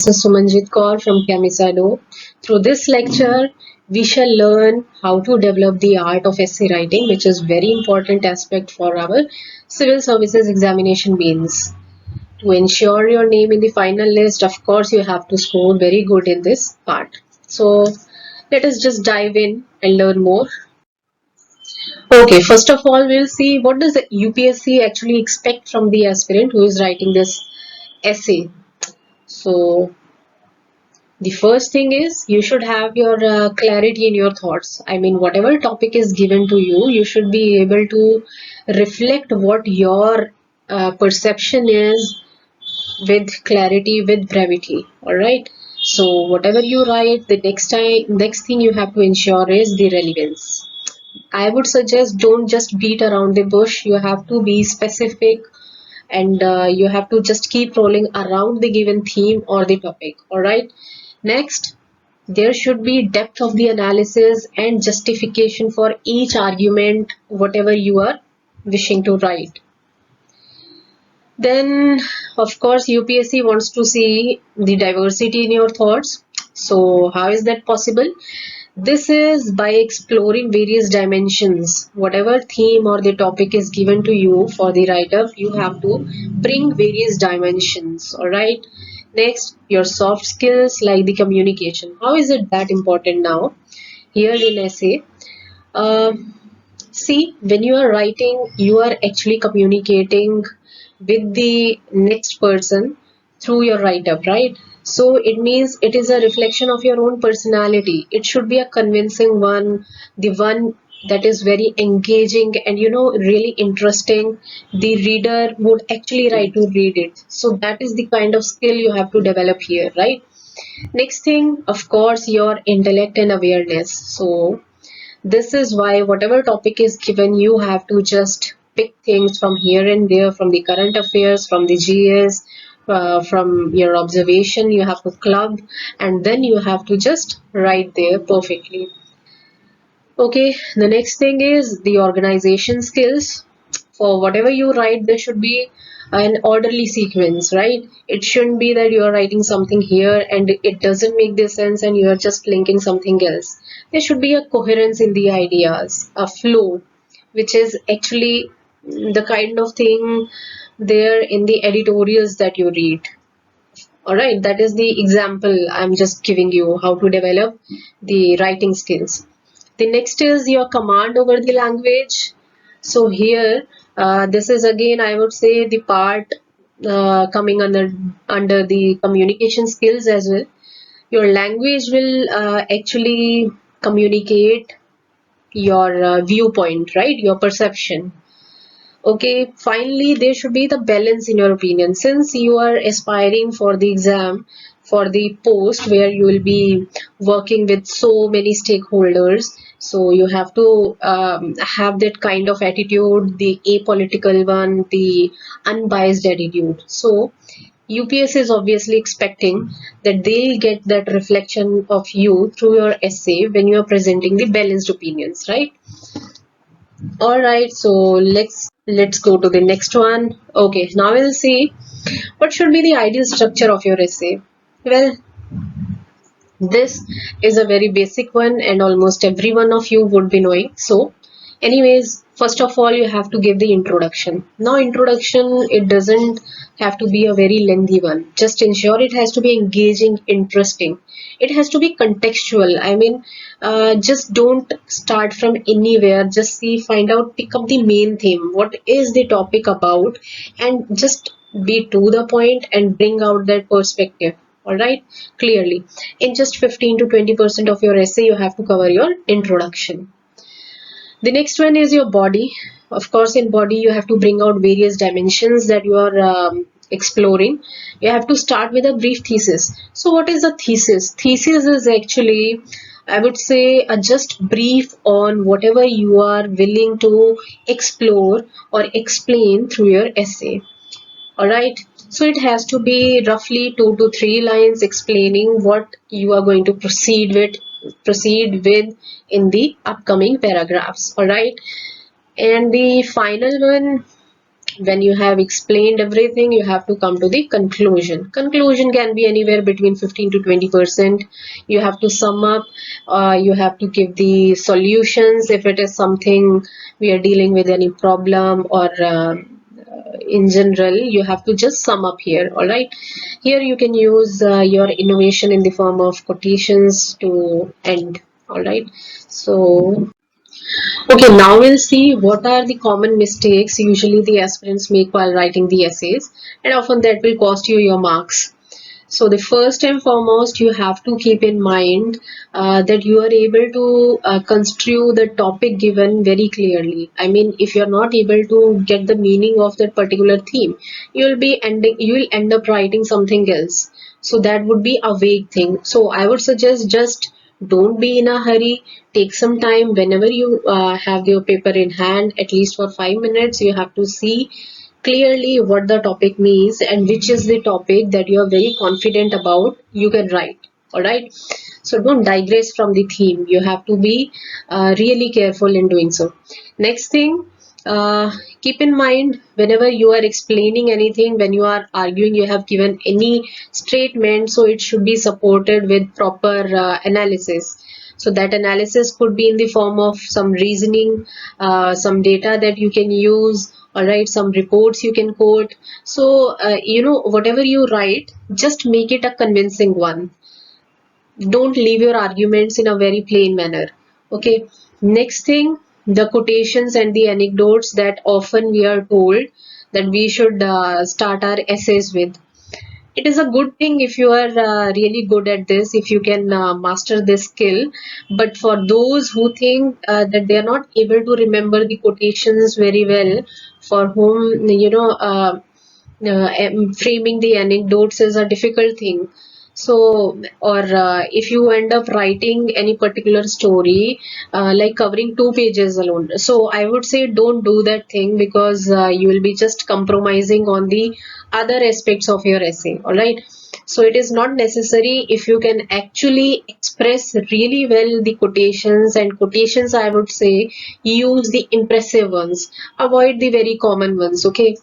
This is Sumanjit Kaur from Camisado. Through this lecture, we shall learn how to develop the art of essay writing, which is very important aspect for our civil services examination means. To ensure your name in the final list, of course, you have to score very good in this part. So let us just dive in and learn more. Okay, first of all, we'll see what does the UPSC actually expect from the aspirant who is writing this essay. So the first thing is you should have your clarity in your thoughts. I mean, whatever topic is given to you, you should be able to reflect what your perception is with clarity, with brevity. All right. So whatever you write, the next thing you have to ensure is the relevance. I would suggest don't just beat around the bush. You have to be specific and you have to just keep rolling around the given theme or the topic. All right. Next, there should be depth of the analysis and justification for each argument, whatever you are wishing to write. Then, of course, UPSC wants to see the diversity in your thoughts. So, how is that possible? This is by exploring various dimensions. Whatever theme or the topic is given to you for the write-up, you have to bring various dimensions. All right. Next, your soft skills like the communication. How is it that important now? Here in essay, uh, see, when you are writing, you are actually communicating with the next person through your write-up, right? So it means it is a reflection of your own personality. It should be a convincing one, the one that is very engaging and really interesting. The reader would actually like to read it. So that is the kind of skill you have to develop here, right? Next thing, of course, your intellect and awareness. So this is why whatever topic is given, you have to just pick things from here and there, from the current affairs, from the GS, from your observation, you have to club, and then you have to just write there perfectly. Okay, the next thing is the organization skills. For whatever you write, there should be an orderly sequence, right? It shouldn't be that you are writing something here and it doesn't make this sense and you are just linking something else. There should be a coherence in the ideas, a flow, which is actually the kind of thing there in the editorials that you read. All right, that is the example I'm just giving you how to develop the writing skills. The next is your command over the language. So here, this is again, I would say, the part coming under the communication skills as well. Your language will actually communicate your viewpoint, right? Your perception. Okay, finally, there should be the balance in your opinion. Since you are aspiring for the exam, for the post where you will be working with so many stakeholders, so you have to have that kind of attitude, the apolitical one, the unbiased attitude. So, UPS is obviously expecting that they'll get that reflection of you through your essay when you are presenting the balanced opinions, right? All right, so let's go to the next one. Okay, now we'll see what should be the ideal structure of your essay. Well, this is a very basic one and almost every one of you would be knowing. So, anyways, first of all, you have to give the introduction. Now, introduction, it doesn't have to be a very lengthy one. Just ensure it has to be engaging, interesting. It has to be contextual. I mean, just don't start from anywhere. Just see, find out, pick up the main theme. What is the topic about? And just be to the point and bring out that perspective. All right, clearly in just 15 to 20% of your essay you have to cover your introduction. The next one is your body. Of course, in body you have to bring out various dimensions that you are exploring. You have to start with a brief thesis. So what is a thesis? Thesis is actually, I would say, a just brief on whatever you are willing to explore or explain through your essay. All right, so it has to be roughly 2 to 3 lines explaining what you are going to proceed with in the upcoming paragraphs. All right, and the final one, when you have explained everything, you have to come to the conclusion. Conclusion can be anywhere between 15 to 20%. You have to sum up, you have to give the solutions if it is something we are dealing with any problem, or in general you have to just sum up here. All right, here you can use your innovation in the form of quotations to end. All right, so okay, now we'll see what are the common mistakes usually the aspirants make while writing the essays, and often that will cost you your marks. So the first and foremost, you have to keep in mind that you are able to construe the topic given very clearly. I mean, if you're not able to get the meaning of that particular theme, you will end up writing something else. So that would be a vague thing. So I would suggest just don't be in a hurry. Take some time whenever you have your paper in hand, at least for 5 minutes. You have to see clearly what the topic means and which is the topic that you are very confident about, you can write. All right, so don't digress from the theme. You have to be really careful in doing so. Next thing, uh, keep in mind whenever you are explaining anything, when you are arguing, you have given any statement, so it should be supported with proper analysis. So that analysis could be in the form of some reasoning, some data that you can use, all right, some reports you can quote. So whatever you write, just make it a convincing one. Don't leave your arguments in a very plain manner. Okay, next thing, the quotations and the anecdotes that often we are told that we should start our essays with. It is a good thing if you are really good at this, if you can master this skill. But for those who think that they are not able to remember the quotations very well, for whom framing the anecdotes is a difficult thing. So, or if you end up writing any particular story, like covering 2 pages alone, so I would say don't do that thing, because you will be just compromising on the other aspects of your essay. All right, so it is not necessary. If you can actually express really well the quotations, and quotations, I would say use the impressive ones, avoid the very common ones. Okay,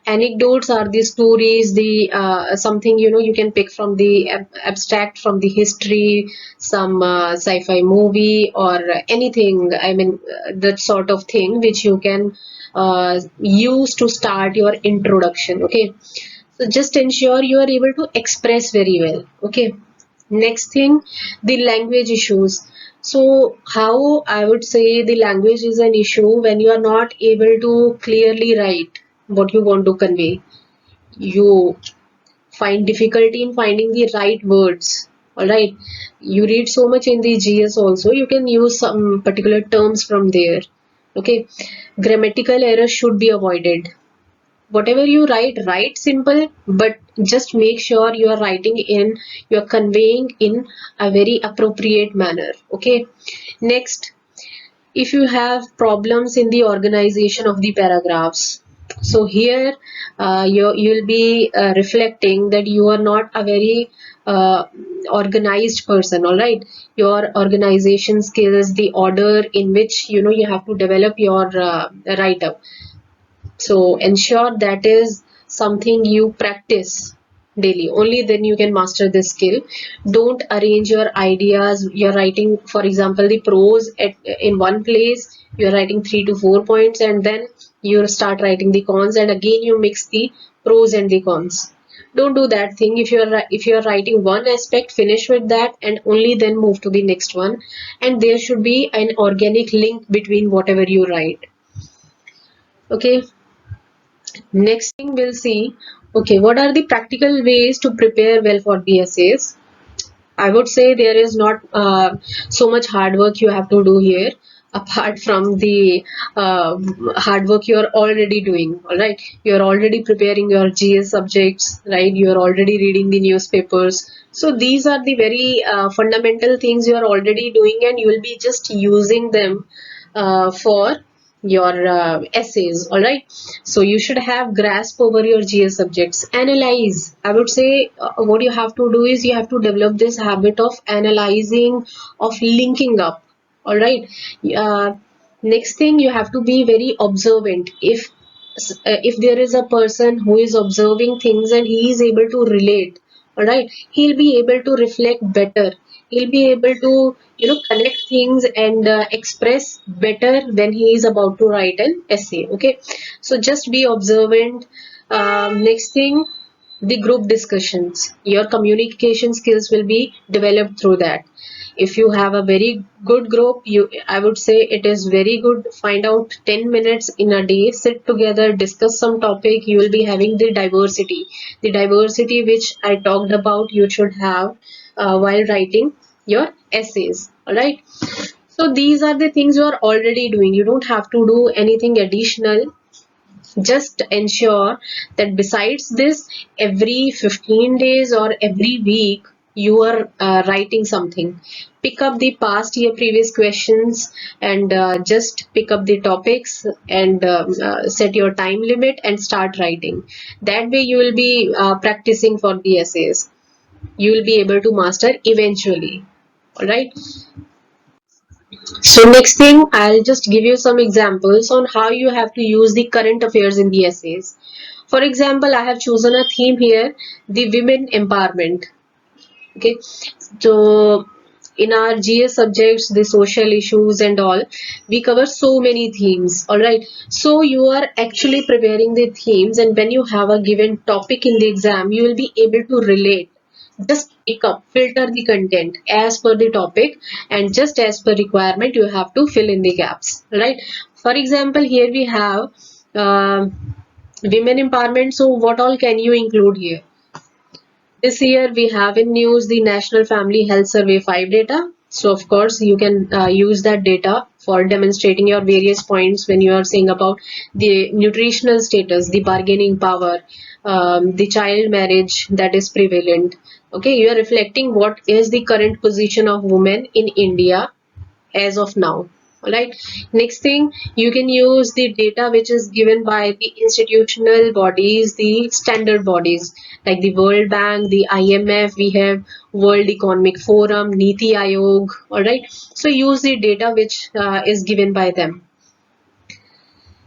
anecdotes are the stories, the something you can pick from the abstract from the history, some sci-fi movie or anything. I mean, that sort of thing which you can use to start your introduction. Okay, so just ensure you are able to express very well. Okay, next thing, the language issues. So how I would say the language is an issue when you are not able to clearly write what you want to convey. You find difficulty in finding the right words. All right, you read so much in the GS also, you can use some particular terms from there. Okay, grammatical errors should be avoided. Whatever you write, write simple, but just make sure you are writing in, you are conveying in a very appropriate manner. Okay, next, if you have problems in the organization of the paragraphs, so here you'll be reflecting that you are not a very organized person. All right, your organization skills, the order in which you have to develop your write up, so ensure that is something you practice daily. Only then you can master this skill. Don't arrange your ideas. You're writing, for example, the prose in one place. You're writing 3 to 4 points, and then you start writing the cons, and again you mix the pros and the cons. Don't do that thing. If you're writing one aspect, finish with that, and only then move to the next one. And there should be an organic link between whatever you write. Okay. Next thing we'll see, okay, what are the practical ways to prepare well for the essays? I would say there is not so much hard work you have to do here, apart from the hard work you are already doing. All right, you are already preparing your GS subjects, right? You are already reading the newspapers. So these are the very fundamental things you are already doing, and you will be just using them for your essays. All right, so you should have grasp over your GS subjects. Analyze, I would say what you have to do is you have to develop this habit of analyzing, of linking up. All right, uh, next thing, you have to be very observant. If if there is a person who is observing things and he is able to relate, all right, he'll be able to reflect better, he'll be able to connect things and express better when he is about to write an essay. Okay, so just be observant. Next thing, the group discussions, your communication skills will be developed through that. If you have a very good group, I would say it is very good, find out 10 minutes in a day, sit together, discuss some topic. You will be having the diversity which I talked about, you should have while writing your essays. All right, so these are the things you are already doing, you don't have to do anything additional. Just ensure that besides this, every 15 days or every week you are writing something. Pick up the past year previous questions and just pick up the topics and set your time limit and start writing. That way you will be practicing for the essays, you will be able to master eventually. All right, so next thing, I'll just give you some examples on how you have to use the current affairs in the essays. For example, I have chosen a theme here, the women empowerment. Okay, so in our GS subjects, the social issues and all, we cover so many themes. All right, so you are actually preparing the themes, and when you have a given topic in the exam, you will be able to relate. Just pick up, filter the content as per the topic, and just as per requirement, you have to fill in the gaps. Right. For example, here we have women empowerment. So, what all can you include here? This year we have in news the National Family Health Survey 5 data. So of course you can use that data for demonstrating your various points when you are saying about the nutritional status, the bargaining power, the child marriage that is prevalent. Okay, you are reflecting what is the current position of women in India as of now. All right, next thing, you can use the data which is given by the institutional bodies, the standard bodies like the World Bank, the IMF, we have World Economic Forum, Niti Aayog. All right, so use the data which is given by them.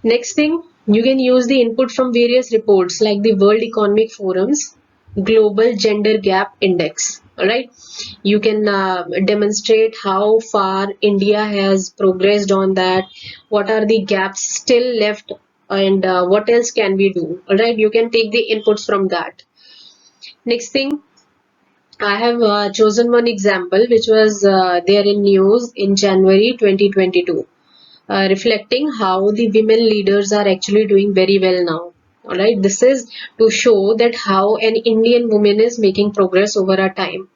Next thing, you can use the input from various reports like the World Economic Forum's Global Gender Gap Index. All right, you can demonstrate how far India has progressed on that, what are the gaps still left, and what else can we do. All right, you can take the inputs from that. Next thing, I have chosen one example which was there in news in January 2022, reflecting how the women leaders are actually doing very well now. All right, this is to show that how an Indian woman is making progress over a time.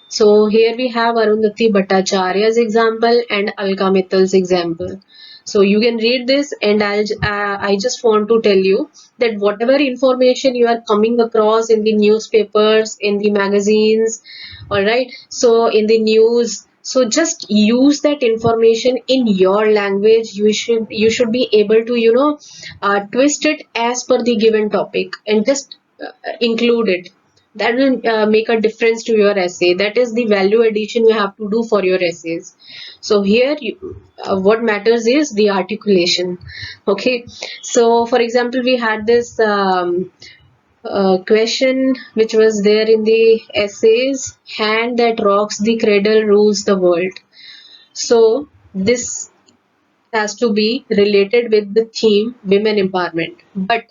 So here we have Arundhati Bhattacharya's example and Alka Mittal's example. So you can read this, and I just want to tell you that whatever information you are coming across in the newspapers, in the magazines, all right, so in the news, so just use that information in your language. You should be able to twist it as per the given topic and just include it. That will make a difference to your essay. That is the value addition you have to do for your essays. So here what matters is the articulation. Okay, so for example, we had this question which was there in the essays, hand that rocks the cradle rules the world. So this has to be related with the theme women empowerment, but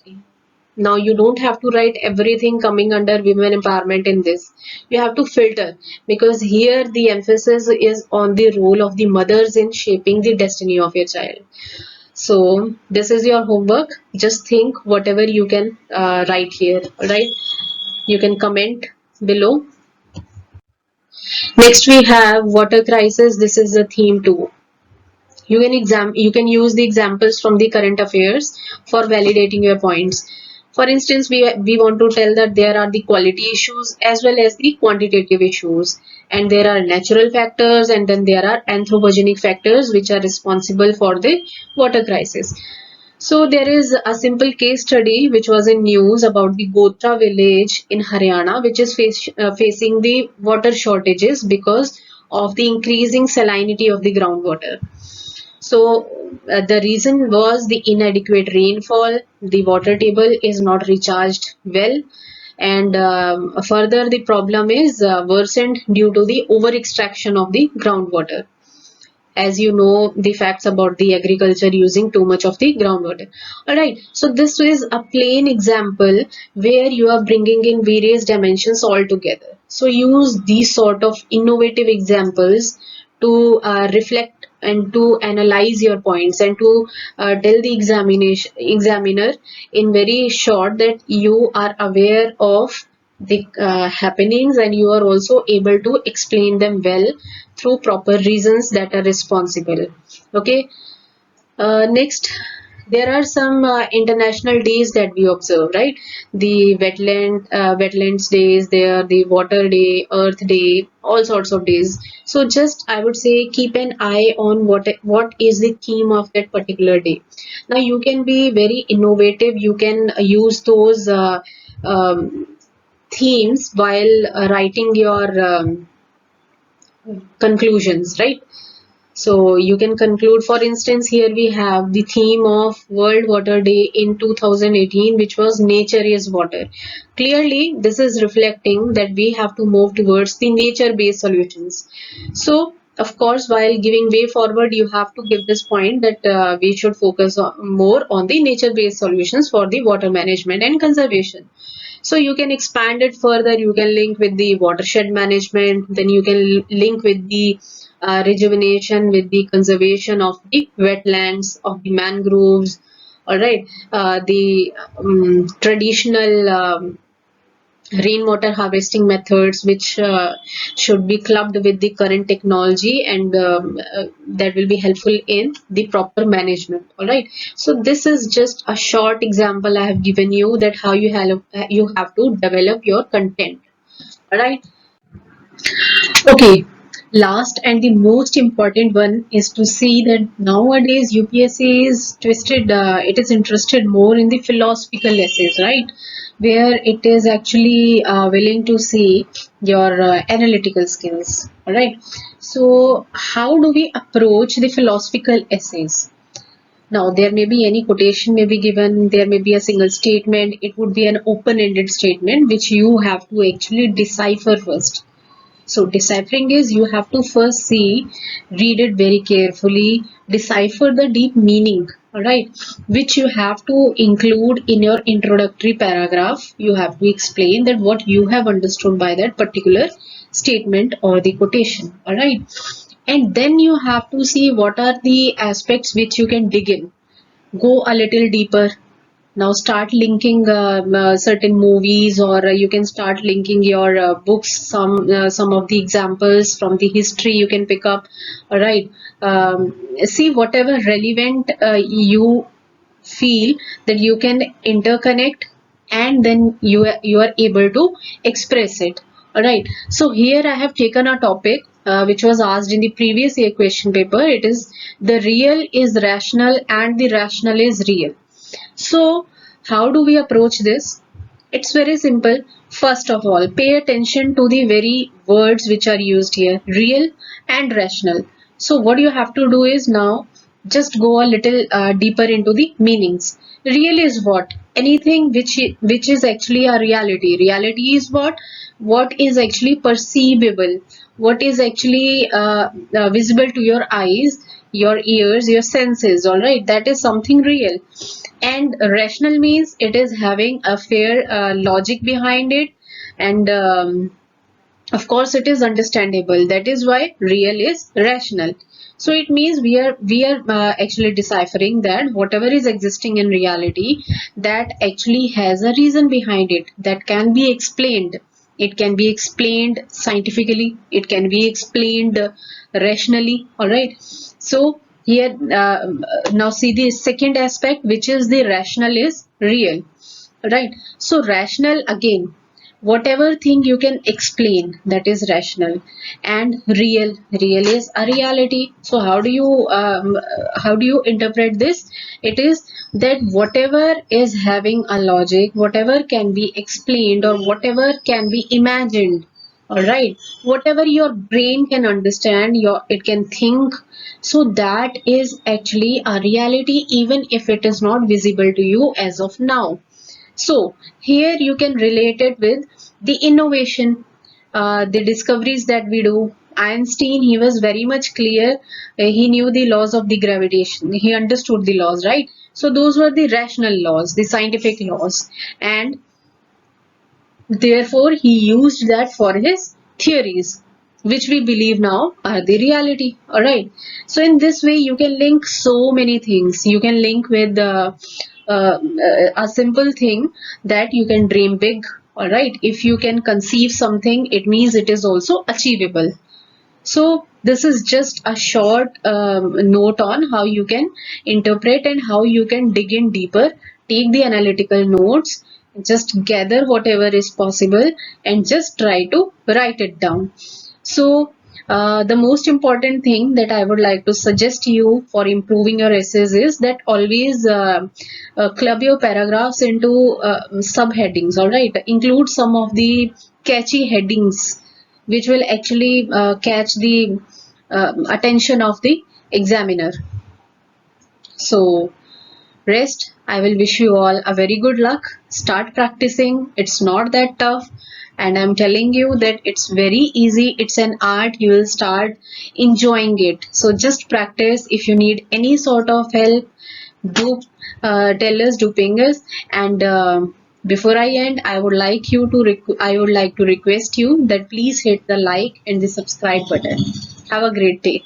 now you don't have to write everything coming under women empowerment in this. You have to filter, because here the emphasis is on the role of the mothers in shaping the destiny of your child. So this is your homework. Just think whatever you can write here. All right, you can comment below. Next we have water crisis. This is the theme 2. You can use the examples from the current affairs for validating your points. For instance, we want to tell that there are the quality issues as well as the quantitative issues, and there are natural factors, and then there are anthropogenic factors which are responsible for the water crisis. So there is a simple case study which was in news about the Gotra village in Haryana, which is facing the water shortages because of the increasing salinity of the groundwater. So the reason was the inadequate rainfall, the water table is not recharged well, and further the problem is worsened due to the over extraction of the groundwater. As you know the facts about the agriculture using too much of the groundwater. All right, so this is a plain example where you are bringing in various dimensions all together. So use these sort of innovative examples to reflect and to analyze your points, and to tell the examiner in very short that you are aware of the happenings, and you are also able to explain them well through proper reasons that are responsible. Okay. Next, there are some international days that we observe, right? The wetlands days, there the water day, earth day, all sorts of days. So just I would say keep an eye on what is the theme of that particular day. Now you can be very innovative. You can use those um, themes while writing your conclusions, right? So you can conclude, for instance, here we have the theme of World Water Day in 2018, which was Nature is Water. Clearly, this is reflecting that we have to move towards the nature-based solutions. So, of course, while giving way forward, you have to give this point that we should focus more on the nature-based solutions for the water management and conservation. So you can expand it further. You can link with the watershed management. Then you can link with the rejuvenation, with the conservation of the wetlands, of the mangroves. All right, the traditional rainwater harvesting methods, which should be clubbed with the current technology, and that will be helpful in the proper management. All right, so this is just a short example I have given you, that how you have to develop your content. All right. Okay, last and the most important one is to see that nowadays UPSC is twisted, it is interested more in the philosophical essays, right? Where it is actually willing to see your analytical skills, all right? So, how do we approach the philosophical essays? Now, there may be any quotation may be given, there may be a single statement, it would be an open-ended statement which you have to actually decipher first. So deciphering is you have to first see, read it very carefully, decipher the deep meaning, alright, which you have to include in your introductory paragraph. You have to explain that what you have understood by that particular statement or the quotation, alright. And then you have to see what are the aspects which you can dig in, go a little deeper. Now start linking certain movies, or you can start linking your books, some of the examples from the history you can pick up. All right, see whatever relevant you feel that you can interconnect, and then you are able to express it. All right, so here I have taken a topic which was asked in the previous year question paper. It is the real is rational and the rational is real. So, how do we approach this? It's very simple. First of all, pay attention to the very words which are used here, real and rational. So, what you have to do is now just go a little deeper into the meanings. Real is what? Anything which is actually a reality. Reality is what? What is actually perceivable, what is actually visible to your eyes, your ears, your senses. All right, that is something real. And rational means it is having a fair logic behind it, and of course it is understandable. That is why real is rational. So it means we are actually deciphering that whatever is existing in reality, that actually has a reason behind it, that can be explained. It can be explained scientifically, it can be explained rationally. All right, so here now see the second aspect, which is the rational is real, right? So rational, again, whatever thing you can explain, that is rational. And real is a reality. So how do you interpret this? It is that whatever is having a logic, whatever can be explained or whatever can be imagined, All right, whatever your brain can understand, your it can think, so that is actually a reality, even if it is not visible to you as of now. So here you can relate it with the innovation, the discoveries that we do. Einstein, he was very much clear. He knew the laws of the gravitation. He understood the laws, right? So those were the rational laws, the scientific laws, and therefore he used that for his theories, which we believe now are the reality. All right. So in this way, you can link so many things. You can link with a simple thing, that you can dream big. All right. If you can conceive something, it means it is also achievable. So this is just a short note on how you can interpret and how you can dig in deeper. Take the analytical notes, just gather whatever is possible, and just try to write it down. So the most important thing that I would like to suggest you for improving your essays is that always club your paragraphs into subheadings. All right, include some of the catchy headings which will actually catch the attention of the examiner. So rest, I will wish you all a very good luck. Start practicing. It's not that tough. And I'm telling you that it's very easy. It's an art. You will start enjoying it. So just practice. If you need any sort of help, do tell us, do ping us. And before I end, I would like to request you that please hit the like and the subscribe button. Have a great day.